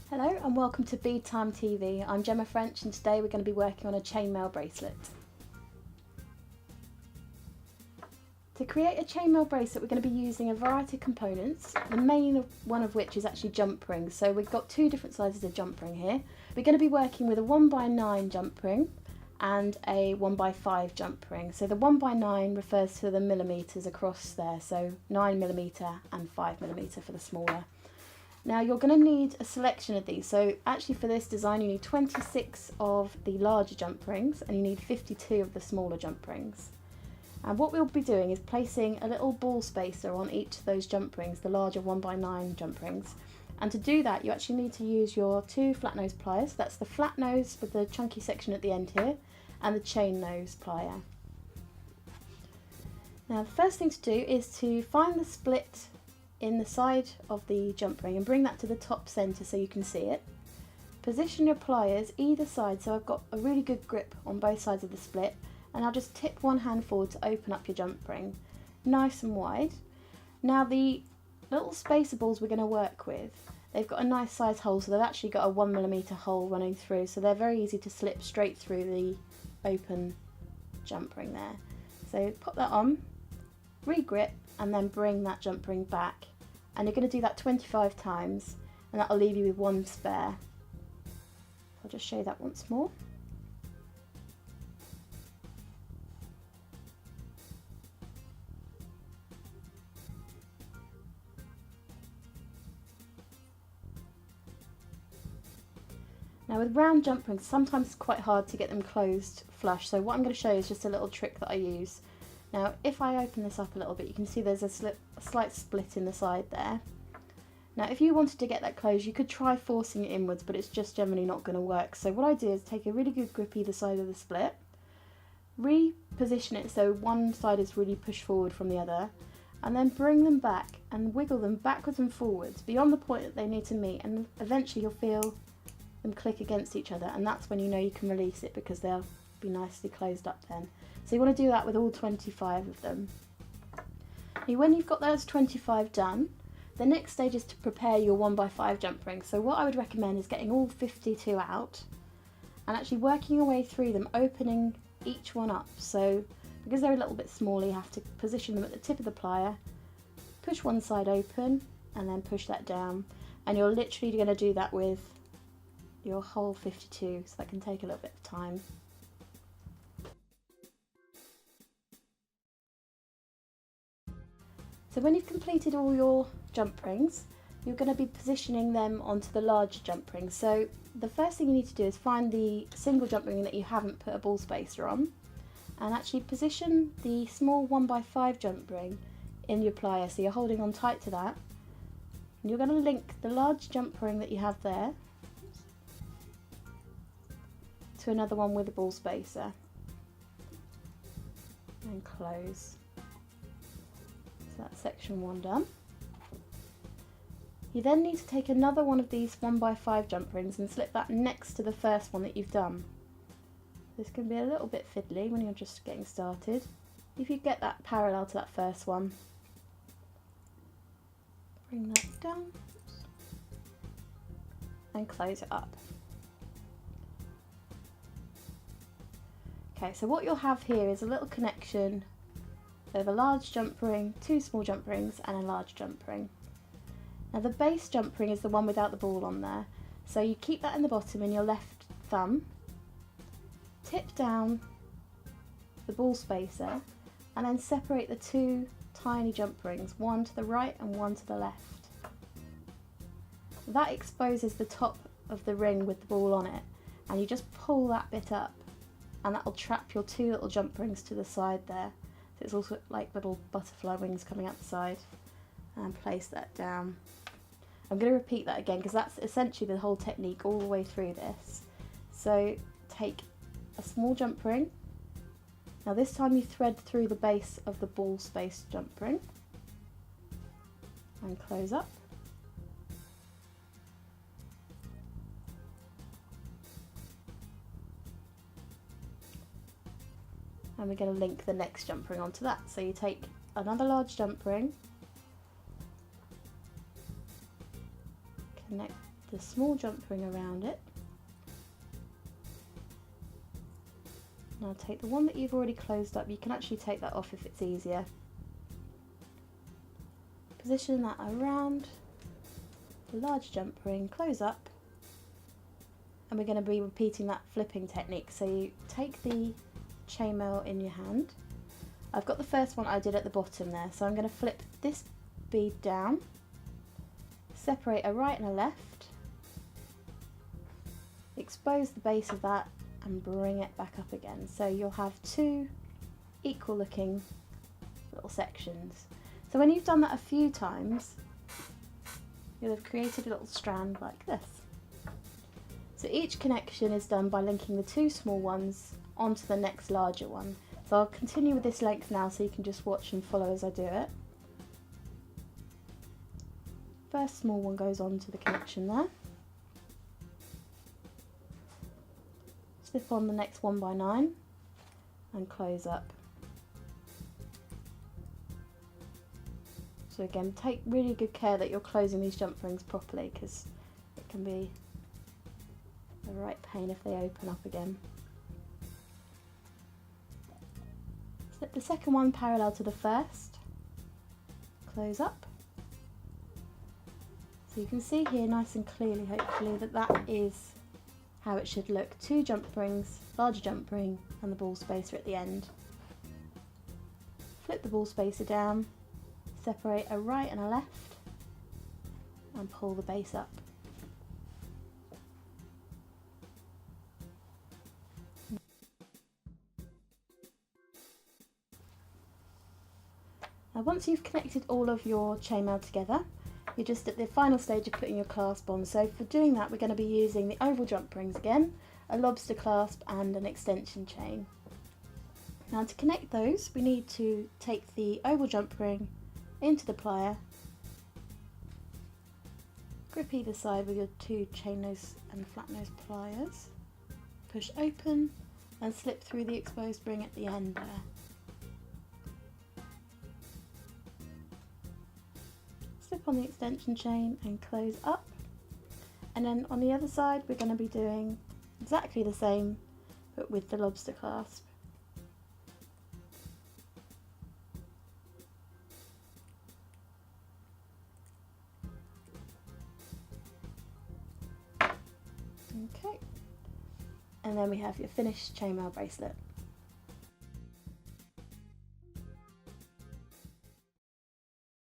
Hello and welcome to Bead Time TV. I'm Gemma French and today we're going to be working on a chainmail bracelet. To create a chainmail bracelet we're going to be using a variety of components, the main one of which is actually jump rings. So we've got two different sizes of jump ring here. We're going to be working with a 1x9 jump ring and a 1x5 jump ring. So the 1x9 refers to the millimetres across there, so 9mm and 5mm for the smaller. Now you're going to need a selection of these, so actually for this design you need 26 of the larger jump rings and you need 52 of the smaller jump rings. And what we'll be doing is placing a little ball spacer on each of those jump rings, the larger 1x9 jump rings. And to do that you actually need to use your two flat nose pliers. That's the flat nose with the chunky section at the end here and the chain nose plier. Now the first thing to do is to find the split in the side of the jump ring and bring that to the top centre so you can see it. Position your pliers either side so I've got a really good grip on both sides of the split, and I'll just tip one hand forward to open up your jump ring nice and wide. Now the little spacer balls we're going to work with, they've got a nice size hole, so they've actually got a 1mm hole running through, so they're very easy to slip straight through the open jump ring there. So pop that on, re-grip and then bring that jump ring back, and you're going to do that 25 times and that'll leave you with one spare. I'll just show you that once more. Now with round jump rings sometimes it's quite hard to get them closed flush, so what I'm going to show you is just a little trick that I use. Now if I open this up a little bit you can see there's a slight split in the side there. Now if you wanted to get that closed you could try forcing it inwards, but it's just generally not going to work. So what I do is take a really good grip either side of the split, reposition it so one side is really pushed forward from the other, and then bring them back and wiggle them backwards and forwards beyond the point that they need to meet, and eventually you'll feel them click against each other, and that's when you know you can release it because they'll be nicely closed up then. So you want to do that with all 25 of them. Now when you've got those 25 done, the next stage is to prepare your 1x5 jump ring. So what I would recommend is getting all 52 out and actually working your way through them, opening each one up. So because they're a little bit smaller you have to position them at the tip of the plier, push one side open and then push that down, and you're literally going to do that with your whole 52, so that can take a little bit of time. So when you've completed all your jump rings, you're going to be positioning them onto the larger jump rings. So the first thing you need to do is find the single jump ring that you haven't put a ball spacer on, and actually position the small 1x5 jump ring in your plier, so you're holding on tight to that. And you're going to link the large jump ring that you have there to another one with a ball spacer and close. So that's section one done. You then need to take another one of these 1x5 jump rings and slip that next to the first one that you've done. This can be a little bit fiddly when you're just getting started. If you get that parallel to that first one, bring that down and close it up. Okay, so what you'll have here is a little connection of a large jump ring, two small jump rings and a large jump ring. Now the base jump ring is the one without the ball on there, so you keep that in the bottom in your left thumb, tip down the ball spacer and then separate the two tiny jump rings, one to the right and one to the left. That exposes the top of the ring with the ball on it, and you just pull that bit up and that will trap your two little jump rings to the side there. So it's also like little butterfly wings coming out the side, and place that down. I'm going to repeat that again because that's essentially the whole technique all the way through this. So take a small jump ring. Now this time you thread through the base of the ball space jump ring and close up. And we're going to link the next jump ring onto that. So you take another large jump ring, connect the small jump ring around it. Now take the one that you've already closed up, you can actually take that off if it's easier. Position that around the large jump ring, close up, and we're going to be repeating that flipping technique. So you take the chainmail in your hand. I've got the first one I did at the bottom there, so I'm going to flip this bead down, separate a right and a left, expose the base of that and bring it back up again. So you'll have two equal looking little sections. So when you've done that a few times, you'll have created a little strand like this. So each connection is done by linking the two small ones onto the next larger one. So I'll continue with this length now so you can just watch and follow as I do it. First small one goes onto the connection there. Slip on the next 1x9 and close up. So again, take really good care that you're closing these jump rings properly, because it can be a right pain if they open up again. Slip the second one parallel to the first, close up. So you can see here nice and clearly, hopefully, that that is how it should look. Two jump rings, larger jump ring and the ball spacer at the end. Flip the ball spacer down, separate a right and a left and pull the base up. Now once you've connected all of your chainmail together, you're just at the final stage of putting your clasp on. So for doing that, we're going to be using the oval jump rings again, a lobster clasp and an extension chain. Now to connect those, we need to take the oval jump ring into the plier, grip either side with your two chain nose and flat nose pliers, push open and slip through the exposed ring at the end there. Slip on the extension chain and close up, and then on the other side we're going to be doing exactly the same but with the lobster clasp. Okay, and then we have your finished chainmail bracelet.